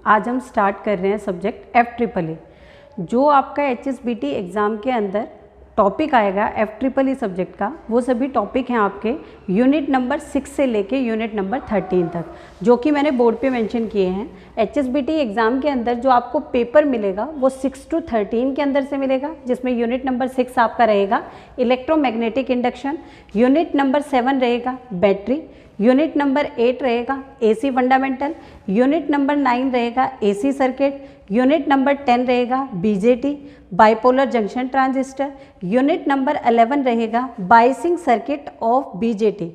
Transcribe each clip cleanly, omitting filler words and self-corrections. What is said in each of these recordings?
आज हम स्टार्ट कर रहे हैं सब्जेक्ट FEEE। जो आपका HSBT एग्ज़ाम के अंदर टॉपिक आएगा FEEE सब्जेक्ट का, वो सभी टॉपिक हैं आपके यूनिट नंबर 6 से लेके यूनिट नंबर 13 तक, जो कि मैंने बोर्ड पे मेंशन किए हैं। HSBT एग्ज़ाम के अंदर जो आपको पेपर मिलेगा वो 6 to 13 के अंदर से मिलेगा, जिसमें यूनिट नंबर 6 आपका रहेगा इलेक्ट्रोमैग्नेटिक इंडक्शन, यूनिट नंबर 7 रहेगा बैटरी, यूनिट नंबर 8 रहेगा AC फंडामेंटल, यूनिट नंबर 9 रहेगा AC सर्किट, यूनिट नंबर 10 रहेगा BJT bipolar junction transistor, unit number 11 रहेगा biasing circuit of BJT,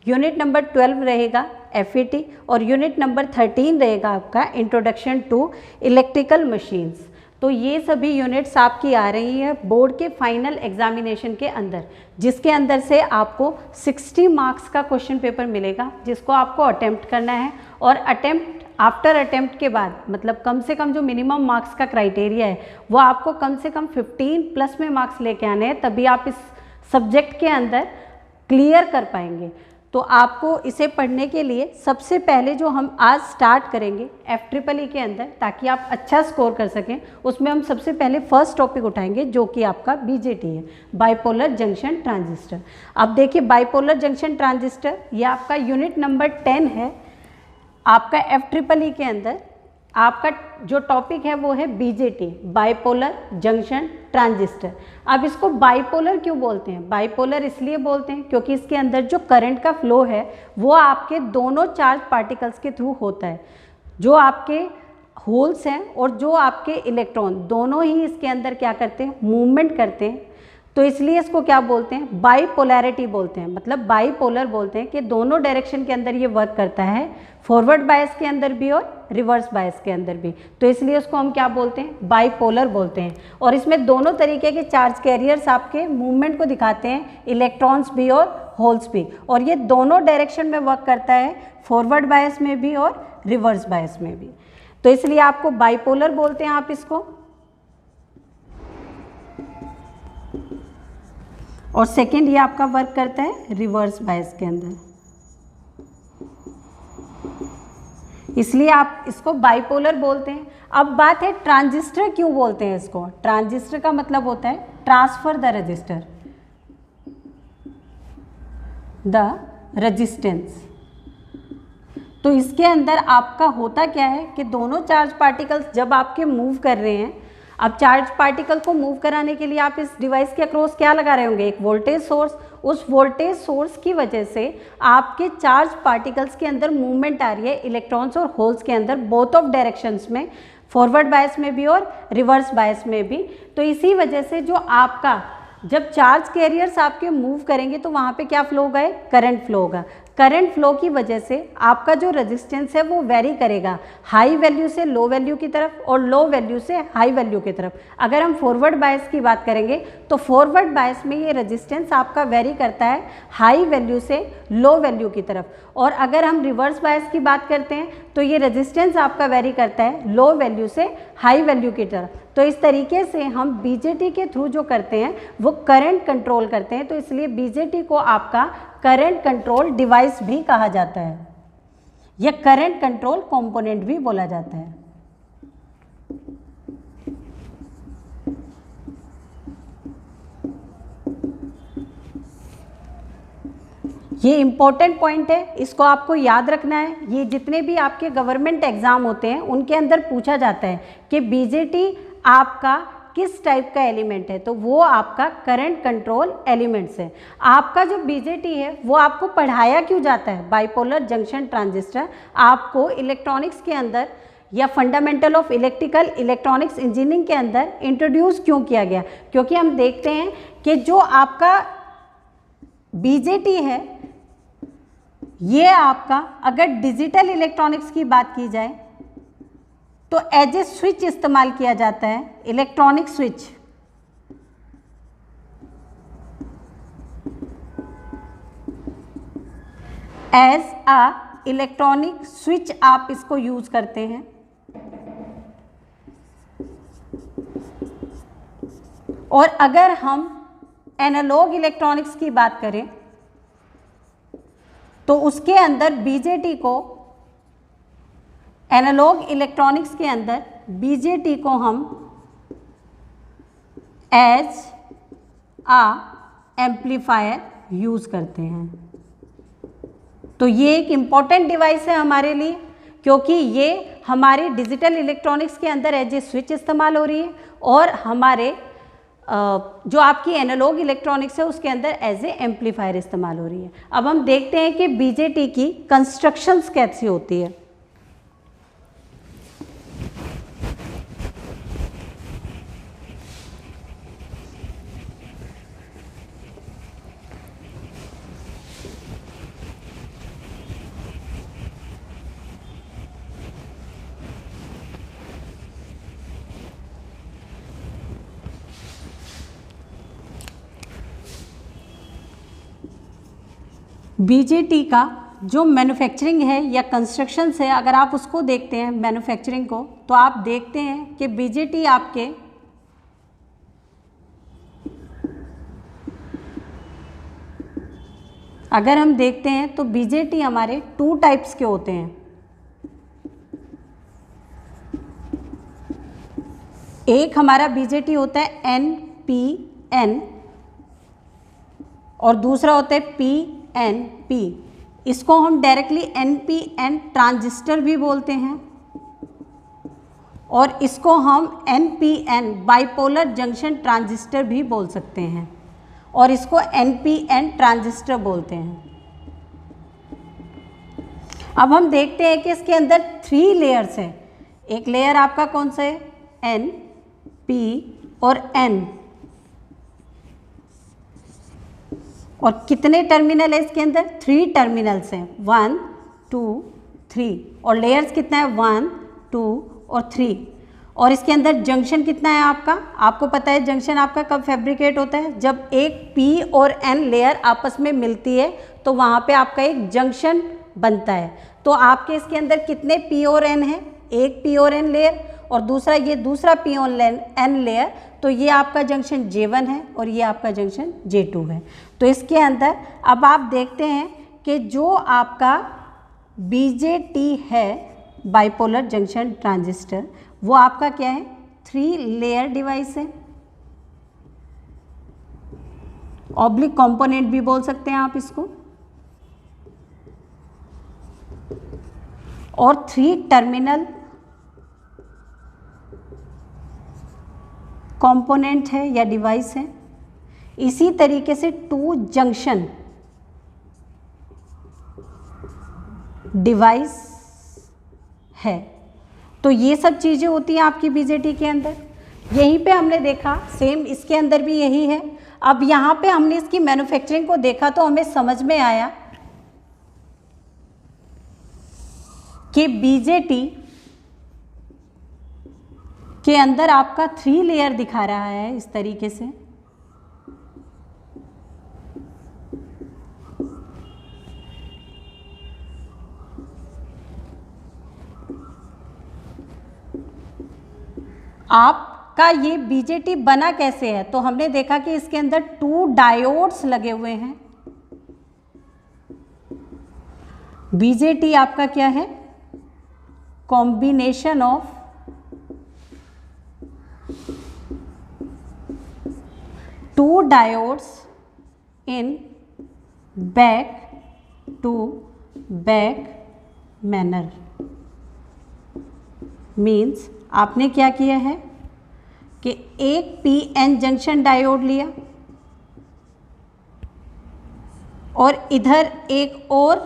unit number 12 रहेगा FET और यूनिट नंबर 13 रहेगा आपका इंट्रोडक्शन टू इलेक्ट्रिकल मशीन्स। तो ये सभी यूनिट्स आपकी आ रही है बोर्ड के फाइनल एग्जामिनेशन के अंदर, जिसके अंदर से आपको 60 मार्क्स का क्वेश्चन पेपर मिलेगा, जिसको आपको अटेम्प्ट करना है। और अटेम्प्ट आफ्टर अटेम्प्ट के बाद मतलब कम से कम जो मिनिमम मार्क्स का क्राइटेरिया है वो आपको कम से कम 15+ में मार्क्स लेके आने हैं, तभी आप इस सब्जेक्ट के अंदर क्लियर कर पाएंगे। तो आपको इसे पढ़ने के लिए सबसे पहले जो हम आज स्टार्ट करेंगे FEEE के अंदर, ताकि आप अच्छा स्कोर कर सकें, उसमें हम सबसे पहले फर्स्ट टॉपिक उठाएंगे जो कि आपका BJT है, बाइपोलर जंक्शन ट्रांजिस्टर। अब देखिए बाइपोलर जंक्शन ट्रांजिस्टर ये आपका यूनिट नंबर 10 है आपका FEEE के अंदर। आपका जो टॉपिक है वो है BJT बाइपोलर जंक्शन ट्रांजिस्टर। अब इसको बाइपोलर क्यों बोलते हैं? बाइपोलर इसलिए बोलते हैं क्योंकि इसके अंदर जो करंट का फ्लो है वो आपके दोनों चार्ज पार्टिकल्स के थ्रू होता है। जो आपके होल्स हैं और जो आपके इलेक्ट्रॉन दोनों ही इसके अंदर क्या करते हैं, मूवमेंट करते हैं। तो इसलिए इसको क्या बोलते हैं, बाइपोलैरिटी बोलते हैं। मतलब बाइपोलर बोलते हैं कि दोनों डायरेक्शन के अंदर ये वर्क करता है, फॉरवर्ड बायस के अंदर भी और रिवर्स बायस के अंदर भी। तो इसलिए उसको हम क्या बोलते हैं, बाइपोलर बोलते हैं। और इसमें दोनों तरीके के चार्ज कैरियर्स आपके मूवमेंट को दिखाते हैं, इलेक्ट्रॉन्स भी और होल्स भी। और ये दोनों डायरेक्शन में वर्क करता है, फॉरवर्ड बायस में भी और रिवर्स बायस में भी। तो इसलिए आपको बाइपोलर बोलते हैं आप इसको। और सेकेंड ये आपका वर्क करता है रिवर्स बायस के अंदर, इसलिए आप इसको बाइपोलर बोलते हैं। अब बात है ट्रांजिस्टर क्यों बोलते हैं इसको। ट्रांजिस्टर का मतलब होता है transfer the register, the resistance. तो इसके अंदर आपका होता क्या है कि दोनों चार्ज पार्टिकल्स जब आपके मूव कर रहे हैं, अब चार्ज पार्टिकल को मूव कराने के लिए आप इस डिवाइस के अक्रॉस क्या लगा रहे होंगे, एक वोल्टेज सोर्स। उस वोल्टेज सोर्स की वजह से आपके चार्ज पार्टिकल्स के अंदर मूवमेंट आ रही है, इलेक्ट्रॉन्स और होल्स के अंदर, बोथ ऑफ डायरेक्शंस में, फॉरवर्ड बायस में भी और रिवर्स बायस में भी। तो इसी वजह से जो आपका जब चार्ज कैरियर्स आपके मूव करेंगे तो वहाँ पे क्या फ्लो होगा, करंट फ्लो होगा। करंट फ्लो की वजह से आपका जो रेजिस्टेंस है वो वेरी करेगा, हाई वैल्यू से लो वैल्यू की तरफ और लो वैल्यू से हाई वैल्यू की तरफ। अगर हम फॉरवर्ड बायस की बात करेंगे तो फॉरवर्ड बायस में ये रेजिस्टेंस आपका वेरी करता है हाई वैल्यू से लो वैल्यू की तरफ। और अगर हम रिवर्स बायस की बात करते हैं तो ये रेजिस्टेंस आपका वेरी करता है लो वैल्यू से हाई वैल्यू की तरफ। तो इस तरीके से हम BJT के थ्रू जो करते हैं वो करंट कंट्रोल करते हैं। तो इसलिए BJT को आपका करंट कंट्रोल डिवाइस भी कहा जाता है, या करंट कंट्रोल कंपोनेंट भी बोला जाता है। ये इंपॉर्टेंट पॉइंट है, इसको आपको याद रखना है। ये जितने भी आपके गवर्नमेंट एग्जाम होते हैं उनके अंदर पूछा जाता है कि BJT आपका किस टाइप का एलिमेंट है, तो वो आपका करंट कंट्रोल एलिमेंट्स है। आपका जो BJT है वो आपको पढ़ाया क्यों जाता है, बाइपोलर जंक्शन ट्रांजिस्टर आपको इलेक्ट्रॉनिक्स के अंदर या fundamental of electrical electronics engineering के अंदर इंट्रोड्यूस क्यों किया गया, क्योंकि हम देखते हैं कि जो आपका BJT है ये आपका, अगर डिजिटल इलेक्ट्रॉनिक्स की बात की जाए तो एज ए स्विच इस्तेमाल किया जाता है, electronic switch. As a electronic switch आप इसको यूज करते हैं। और अगर हम एनालॉग इलेक्ट्रॉनिक्स की बात करें तो उसके अंदर BJT को एनालॉग इलेक्ट्रॉनिक्स के अंदर बीजेटी को हम एज आ एम्पलीफायर यूज़ करते हैं। तो ये एक इम्पॉर्टेंट डिवाइस है हमारे लिए, क्योंकि ये हमारे डिजिटल इलेक्ट्रॉनिक्स के अंदर एज ए स्विच इस्तेमाल हो रही है और हमारे जो आपकी एनालॉग इलेक्ट्रॉनिक्स है उसके अंदर एज ए एम्पलीफायर इस्तेमाल हो रही है। अब हम देखते हैं कि बीजेटी की कंस्ट्रक्शंस कैसी होती है। बीजेटी का जो मैन्युफैक्चरिंग है या कंस्ट्रक्शंस है, अगर आप उसको देखते हैं मैन्युफैक्चरिंग को, तो आप देखते हैं कि बीजेटी आपके अगर हम देखते हैं तो बीजेटी हमारे 2 टाइप्स के होते हैं। एक हमारा बीजेटी होता है NPN और दूसरा होता है PNP। इसको हम डायरेक्टली NPN ट्रांजिस्टर भी बोलते हैं और इसको हम NPN बाइपोलर जंक्शन ट्रांजिस्टर भी बोल सकते हैं और इसको NPN ट्रांजिस्टर बोलते हैं। अब हम देखते हैं कि इसके अंदर 3 लेयर्स हैं। एक लेयर आपका कौन सा है? N, P और N। और कितने टर्मिनल है इसके अंदर? 3 टर्मिनल्स हैं, 1 2 3। और लेयर्स कितना है? 1 2 और 3। और इसके अंदर जंक्शन कितना है आपका? आपको पता है जंक्शन आपका कब फैब्रिकेट होता है? जब एक P और N लेयर आपस में मिलती है तो वहाँ पे आपका एक जंक्शन बनता है। तो आपके इसके अंदर कितने P और N हैं? एक P और N लेयर और दूसरा ये दूसरा P और N लेयर। तो ये आपका जंक्शन J1 है और ये आपका जंक्शन J2 है। तो इसके अंदर अब आप देखते हैं कि जो आपका BJT है बाइपोलर जंक्शन ट्रांजिस्टर, वो आपका क्या है? 3 लेयर डिवाइस है। ऑब्लिक कंपोनेंट भी बोल सकते हैं आप इसको। और 3 टर्मिनल कंपोनेंट है या डिवाइस है। इसी तरीके से 2 जंक्शन डिवाइस है। तो ये सब चीज़ें होती हैं आपकी बीजेटी के अंदर। यहीं पे हमने देखा सेम इसके अंदर भी यही है। अब यहाँ पे हमने इसकी मैन्युफैक्चरिंग को देखा तो हमें समझ में आया कि बीजेटी के अंदर आपका 3 लेयर दिखा रहा है इस तरीके से। आपका ये बीजेटी बना कैसे है? तो हमने देखा कि इसके अंदर 2 डायोड्स लगे हुए हैं। बीजेटी आपका क्या है? Combination of 2 diodes in back to back manner. Means आपने क्या किया है कि एक PN जंक्शन डायोड लिया और इधर एक और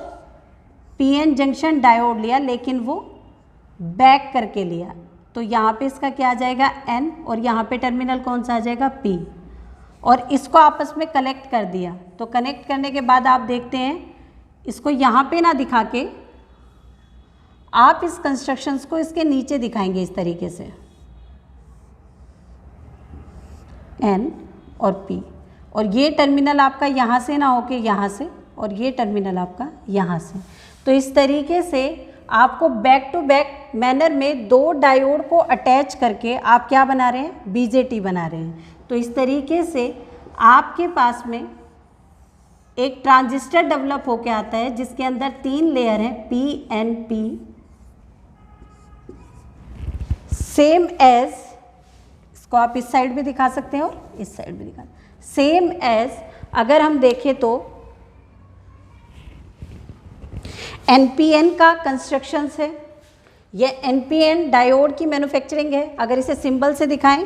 PN जंक्शन डायोड लिया, लेकिन वो बैक करके लिया। तो यहाँ पे इसका क्या आ जाएगा? N और यहाँ पे टर्मिनल कौन सा आ जाएगा? P। और इसको आपस में कनेक्ट कर दिया। तो कनेक्ट करने के बाद आप देखते हैं इसको यहाँ पे ना दिखा के आप इस कंस्ट्रक्शंस को इसके नीचे दिखाएंगे इस तरीके से, N और P। और ये टर्मिनल आपका यहाँ से ना होके यहाँ से, और ये टर्मिनल आपका यहाँ से। तो इस तरीके से आपको बैक टू बैक मैनर में 2 डायोड को अटैच करके आप क्या बना रहे हैं? बीजेटी बना रहे हैं। तो इस तरीके से आपके पास में एक ट्रांजिस्टर डेवलप होके आता है जिसके अंदर 3 लेयर हैं, PNP, सेम एज, इसको आप इस साइड भी दिखा सकते हैं और इस साइड भी दिखा, सेम एज अगर हम देखें तो एनपीएन का कंस्ट्रक्शन है, ये एनपीएन डायोड की मैन्युफैक्चरिंग है। अगर इसे सिंबल से दिखाएं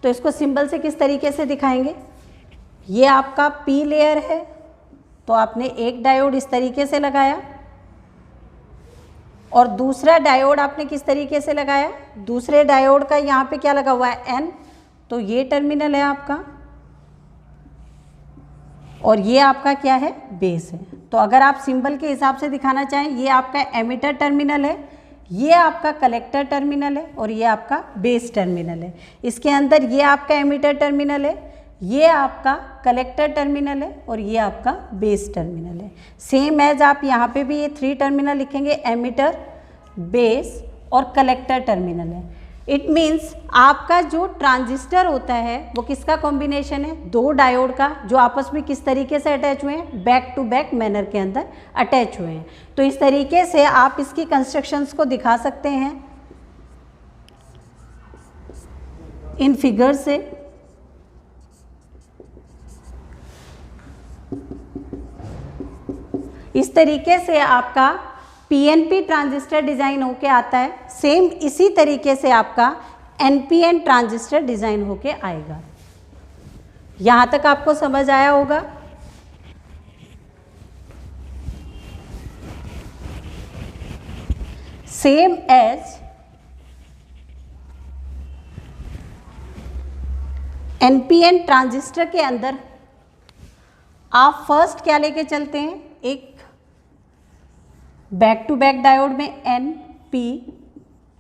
तो इसको सिंबल से किस तरीके से दिखाएंगे, ये आपका पी लेयर है, तो आपने एक डायोड इस तरीके से लगाया और दूसरा डायोड आपने किस तरीके से लगाया, दूसरे डायोड का यहाँ पे क्या लगा हुआ है एन, तो ये टर्मिनल है आपका और ये आपका क्या है बेस है। तो अगर आप सिंबल के हिसाब से दिखाना चाहें, ये आपका एमिटर टर्मिनल है, ये आपका कलेक्टर टर्मिनल है और ये आपका बेस टर्मिनल है। इसके अंदर ये आपका एमिटर टर्मिनल है, ये आपका कलेक्टर टर्मिनल है और ये आपका बेस टर्मिनल है। सेम एज आप यहाँ पे भी ये 3 टर्मिनल लिखेंगे, एमिटर, बेस और कलेक्टर टर्मिनल है। इट मीन्स आपका जो ट्रांजिस्टर होता है वो किसका कॉम्बिनेशन है, 2 डायोड का, जो आपस में किस तरीके से अटैच हुए हैं, बैक टू बैक मैनर के अंदर अटैच हुए हैं। तो इस तरीके से आप इसकी कंस्ट्रक्शंस को दिखा सकते हैं इन फिगर से। इस तरीके से आपका पीएनपी ट्रांजिस्टर डिज़ाइन होके आता है। सेम इसी तरीके से आपका एनपीएन ट्रांजिस्टर डिज़ाइन होके आएगा। यहाँ तक आपको समझ आया होगा। सेम एज एनपीएन ट्रांजिस्टर के अंदर आप फर्स्ट क्या लेके चलते हैं, एक बैक टू बैक डायोड में एन पी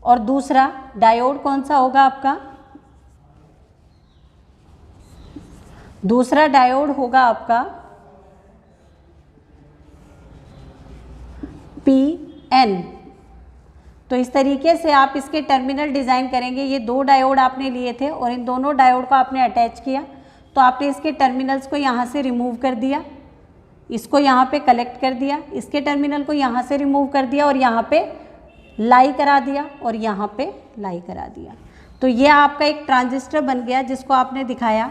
और दूसरा डायोड कौन सा होगा आपका, दूसरा डायोड होगा आपका पी एन। तो इस तरीके से आप इसके टर्मिनल डिज़ाइन करेंगे। ये 2 डायोड आपने लिए थे और इन दोनों डायोड को आपने अटैच किया, तो आपने इसके टर्मिनल्स को यहाँ से रिमूव कर दिया, इसको यहाँ पे कलेक्ट कर दिया, इसके टर्मिनल को यहाँ से रिमूव कर दिया और यहाँ पे लाई करा दिया और यहाँ पे लाई करा दिया। तो ये आपका एक ट्रांजिस्टर बन गया जिसको आपने दिखाया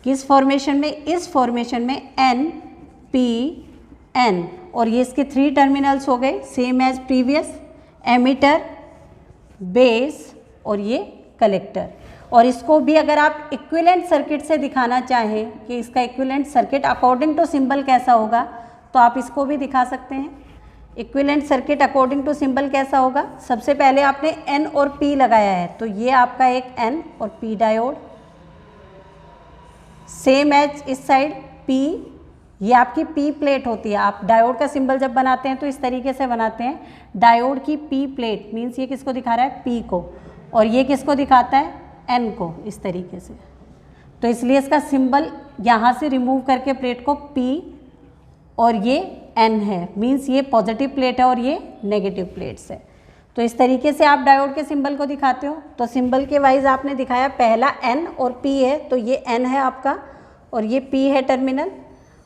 किस फॉर्मेशन में, इस फॉर्मेशन में एन पी एन, और ये इसके 3 टर्मिनल्स हो गए same as previous, emitter, base और ये कलेक्टर। और इसको भी अगर आप इक्विवेलेंट सर्किट से दिखाना चाहें कि इसका equivalent circuit according to symbol कैसा होगा, तो आप इसको भी दिखा सकते हैं। Equivalent circuit according to symbol कैसा होगा, सबसे पहले आपने एन और पी लगाया है, तो ये आपका एक एन और पी डायोड, सेम एज इस साइड पी, ये आपकी पी प्लेट होती है। आप डायोड का सिंबल जब बनाते हैं तो इस तरीके से बनाते हैं, डायोड की पी प्लेट, मीन्स ये किसको दिखा रहा है, पी को, और ये किसको दिखाता है, एन को, इस तरीके से। तो इसलिए इसका सिंबल यहाँ से रिमूव करके प्लेट को पी और ये एन है, मीन्स ये पॉजिटिव प्लेट है और ये नेगेटिव प्लेट्स है। तो इस तरीके से आप डायोड के सिंबल को दिखाते हो। तो सिंबल के वाइज आपने दिखाया, पहला एन और पी है, तो ये एन है आपका और ये पी है टर्मिनल,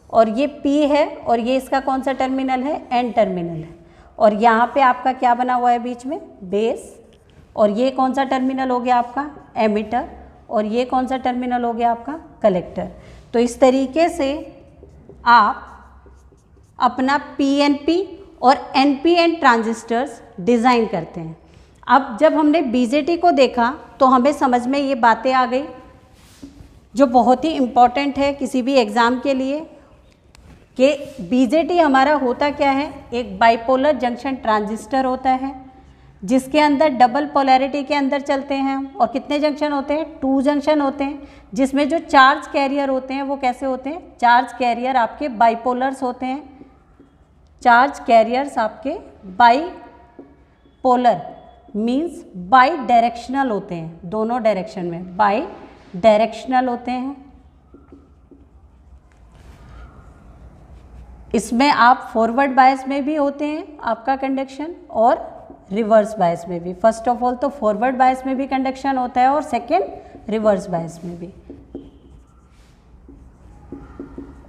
और ये पी है और ये इसका कौन सा टर्मिनल है, एन टर्मिनल है, और यहाँ पे आपका क्या बना हुआ है बीच में, बेस, और ये कौन सा टर्मिनल हो गया आपका, एमिटर, और ये कौन सा टर्मिनल हो गया आपका, कलेक्टर। तो इस तरीके से आप अपना पीएनपी और एनपीएन ट्रांजिस्टर्स डिज़ाइन करते हैं। अब जब हमने बीजेटी को देखा तो हमें समझ में ये बातें आ गई जो बहुत ही इम्पॉर्टेंट है किसी भी एग्ज़ाम के लिए, कि बीजेटी हमारा होता क्या है, एक बाइपोलर जंक्शन ट्रांजिस्टर होता है जिसके अंदर डबल पोलैरिटी के अंदर चलते हैं हम। और कितने जंक्शन होते हैं, 2 जंक्शन होते हैं, जिसमें जो चार्ज कैरियर होते हैं वो कैसे होते हैं, चार्ज कैरियर आपके बाइपोलर्स होते हैं, चार्ज कैरियर्स आपके बाइपोलर मीन्स बाई डायरेक्शनल होते हैं, दोनों डायरेक्शन में बाई डायरेक्शनल होते हैं। इसमें आप फॉरवर्ड बायस में भी होते हैं आपका कंडक्शन और रिवर्स बायस में भी। फर्स्ट ऑफ ऑल तो फॉरवर्ड बायस में भी कंडक्शन होता है और सेकंड रिवर्स बायस में भी,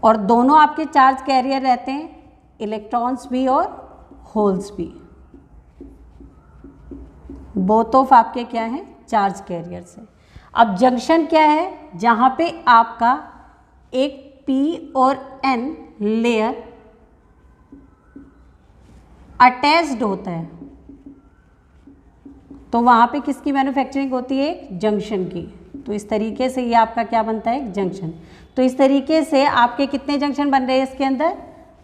और दोनों आपके चार्ज कैरियर रहते हैं, इलेक्ट्रॉन्स भी और होल्स भी, बोथ ऑफ आपके क्या हैं, चार्ज कैरियर से। अब जंक्शन क्या है, जहाँ पे आपका एक पी और एन लेयर अटैच्ड होता है, तो वहाँ पे किसकी मैन्युफैक्चरिंग होती है, एक जंक्शन की। तो इस तरीके से ये आपका क्या बनता है, एक जंक्शन। तो इस तरीके से आपके कितने जंक्शन बन रहे हैं इसके अंदर,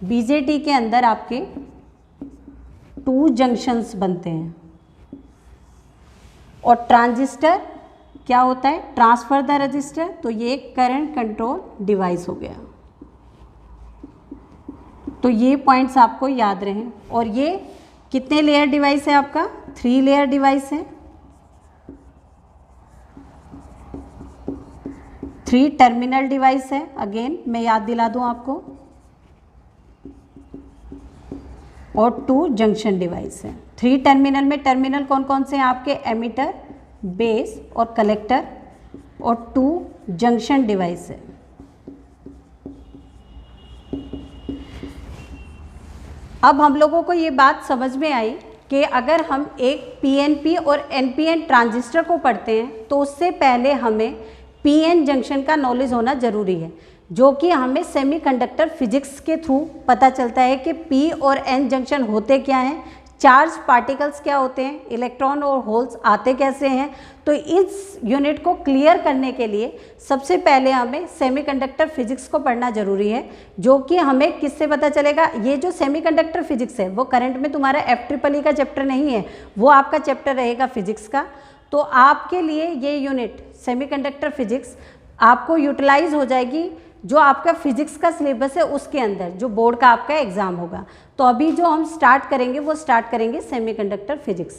बीजेटी के अंदर आपके 2 जंक्शंस बनते हैं। और ट्रांजिस्टर क्या होता है, ट्रांसफर द रजिस्टर, तो ये करंट कंट्रोल डिवाइस हो गया। तो ये पॉइंट्स आपको याद रहें। और ये कितने लेयर डिवाइस है आपका, 3 लेयर डिवाइस है, 3 टर्मिनल डिवाइस है। अगेन मैं याद दिला दूं आपको, और 2 जंक्शन डिवाइस है। 3 टर्मिनल में टर्मिनल कौन कौन से हैं आपके, एमिटर, बेस और कलेक्टर, और 2 जंक्शन डिवाइस है। अब हम लोगों को ये बात समझ में आई कि अगर हम एक पीएनपी और एनपीएन ट्रांजिस्टर को पढ़ते हैं तो उससे पहले हमें पीएन जंक्शन का नॉलेज होना ज़रूरी है, जो कि हमें सेमीकंडक्टर फिजिक्स के थ्रू पता चलता है कि पी और एन जंक्शन होते क्या हैं, चार्ज पार्टिकल्स क्या होते हैं, इलेक्ट्रॉन और होल्स आते कैसे हैं। तो इस यूनिट को क्लियर करने के लिए सबसे पहले हमें सेमीकंडक्टर फिजिक्स को पढ़ना ज़रूरी है, जो कि हमें किससे पता चलेगा, ये जो सेमीकंडक्टर फिजिक्स है वो करंट में तुम्हारा FEEE का चैप्टर नहीं है, वो आपका चैप्टर रहेगा फिजिक्स का। तो आपके लिए ये यूनिट सेमीकंडक्टर फिजिक्स आपको यूटिलाइज हो जाएगी जो आपका फिजिक्स का सिलेबस है उसके अंदर, जो बोर्ड का आपका एग्ज़ाम होगा। तो अभी जो हम स्टार्ट करेंगे वो स्टार्ट करेंगे सेमीकंडक्टर फिजिक्स।